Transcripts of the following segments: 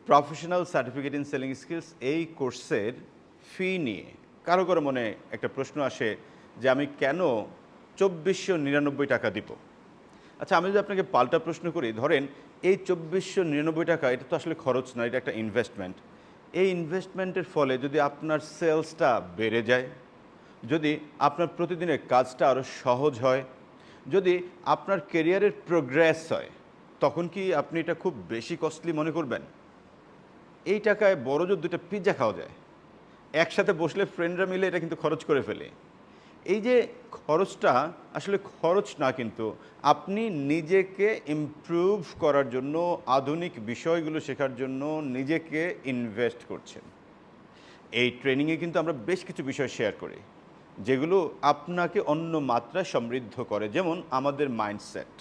Professional certificate in selling skills এই কোর্সের ফি নিয়ে কারো কারো মনে একটা প্রশ্ন আসে যে আমি কেন ২৪৯৯ টাকা দিব। আচ্ছা, আমি যদি আপনাকে পাল্টা প্রশ্ন করি, ধরেন এই ২৪৯৯ টাকা এটা তো আসলে খরচ নয়, এটা একটা ইনভেস্টমেন্ট। এই ইনভেস্টমেন্টের ফলে যদি আপনার সেলসটা বেড়ে যায়, যদি আপনার প্রতিদিনের কাজটা আরও সহজ হয়, যদি আপনার কেরিয়ারের প্রোগ্রেস হয়, তখন কি আপনি এটা খুব বেশি কস্টলি মনে করবেন? এই টাকায় বড়জোর ২টা পিজ্জা খাওয়া যায়। একসাথে বসলে ফ্রেন্ডরা মিলে এটা কিন্তু খরচ করে ফেলে। এই যে খরচটা আসলে খরচ না, কিন্তু আপনি নিজেকে ইমপ্রুভ করার জন্য, আধুনিক বিষয়গুলো শেখার জন্য নিজেকে ইনভেস্ট করছেন। এই ট্রেনিংয়ে কিন্তু আমরা বেশ কিছু বিষয় শেয়ার করি, যেগুলো আপনাকে অন্য মাত্রায় সমৃদ্ধ করে। যেমন আমাদের মাইন্ডসেট,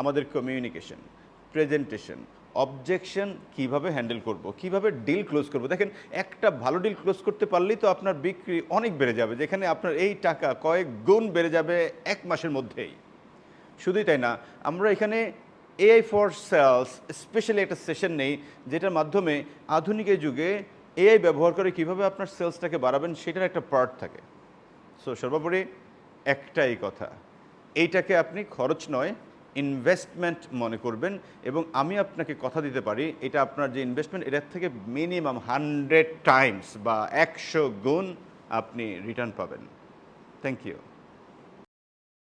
আমাদের কমিউনিকেশন, প্রেজেন্টেশন, অবজেকশন কীভাবে হ্যান্ডেল করব, কীভাবে ডিল ক্লোজ করব। দেখেন, একটা ভালো ডিল ক্লোজ করতে পারলেই তো আপনার বিক্রি অনেক বেড়ে যাবে, যেখানে আপনার এই টাকা কয়েক গুণ বেড়ে যাবে ১ মাসের মধ্যেই। শুধুই তাই না, আমরা এখানে এআই ফর সেলস স্পেশালি একটা সেশন নেই, যেটার মাধ্যমে আধুনিক এই যুগে এআই ব্যবহার করে কীভাবে আপনার সেলসটাকে বাড়াবেন সেটার একটা পার্ট থাকে। সো সর্বোপরি একটাই কথা, এইটাকে আপনি খরচ নয়, ইনভেস্টমেন্ট মনে করবেন। এবং আমি আপনাকে কথা দিতে পারি, এটা আপনার যে ইনভেস্টমেন্ট, এটার থেকে মিনিমাম 100 টাইমস বা ১০০ গুণ আপনি রিটার্ন পাবেন। Thank you.